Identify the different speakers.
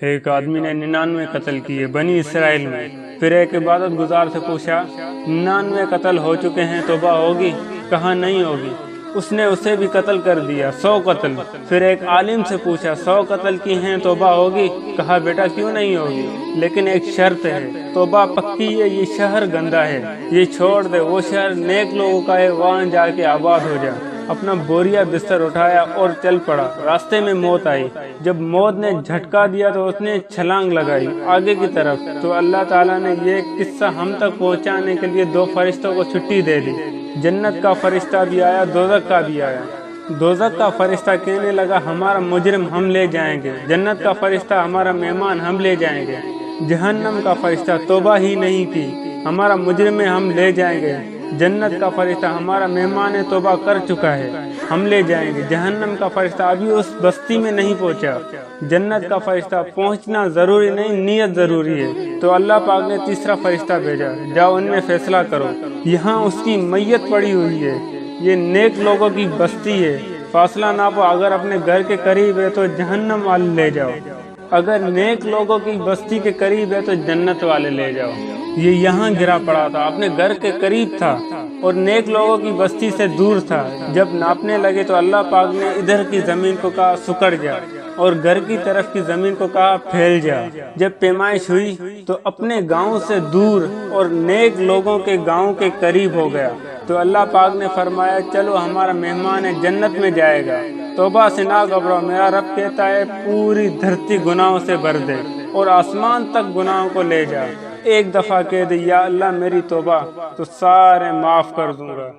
Speaker 1: ایک آدمی نے 99 قتل کیے بنی اسرائیل میں۔ پھر ایک عبادت گزار سے پوچھا 99 قتل ہو چکے ہیں، توبہ ہوگی؟ کہا نہیں ہوگی۔ اس نے اسے بھی قتل کر دیا، 100 قتل۔ پھر ایک عالم سے پوچھا 100 قتل کی ہیں، توبہ ہوگی؟ کہا بیٹا کیوں نہیں ہوگی، لیکن ایک شرط ہے، توبہ پکی ہے، یہ شہر گندا ہے، یہ چھوڑ دے، وہ شہر نیک لوگوں کا ہے، وہاں جا کے آباد ہو جا۔ اپنا بوریا بستر اٹھایا اور چل پڑا۔ راستے میں موت آئی، جب موت نے جھٹکا دیا تو اس نے چھلانگ لگائی آگے کی طرف، تو اللہ تعالیٰ نے یہ قصہ ہم تک پہنچانے کے لیے 2 فرشتوں کو چھٹی دے دی۔ جنت کا فرشتہ بھی آیا، دوزخ کا بھی آیا۔ دوزخ کا فرشتہ کہنے لگا ہمارا مجرم ہم لے جائیں گے، جنت کا فرشتہ ہمارا مہمان ہم لے جائیں گے۔ جہنم کا فرشتہ توبہ ہی نہیں کی، ہمارا مجرم ہم لے جائیں گے۔ جنت کا فرشتہ ہمارا مہمان توبہ کر چکا ہے، ہم لے جائیں گے۔ جہنم کا فرشتہ ابھی اس بستی میں نہیں پہنچا۔ جنت کا فرشتہ پہنچنا ضروری نہیں، نیت ضروری ہے۔ تو اللہ پاک نے تیسرا فرشتہ بھیجا، جاؤ ان میں فیصلہ کرو۔ یہاں اس کی میت پڑی ہوئی ہے، یہ نیک لوگوں کی بستی ہے، فاصلہ ناپو، اگر اپنے گھر کے قریب ہے تو جہنم والے لے جاؤ، اگر نیک لوگوں کی بستی کے قریب ہے تو جنت والے لے جاؤ۔ یہ یہاں گرا پڑا تھا، اپنے گھر کے قریب تھا اور نیک لوگوں کی بستی سے دور تھا۔ جب ناپنے لگے تو اللہ پاک نے ادھر کی زمین کو کہا سکڑ جا، اور گھر کی طرف کی زمین کو کہا پھیل جا۔ جب پیمائش ہوئی تو اپنے گاؤں سے دور اور نیک لوگوں کے گاؤں کے قریب ہو گیا۔ تو اللہ پاک نے فرمایا چلو ہمارا مہمان ہے، جنت میں جائے گا۔ توبہ سے نہ گھبراؤ، میرا رب کہتا ہے پوری دھرتی گناہوں سے بھر دے اور آسمان تک گناہوں کو لے جا۔ ایک دفعہ کہہ دے یا اللہ میری توبہ، تو سارے معاف کر دوں گا۔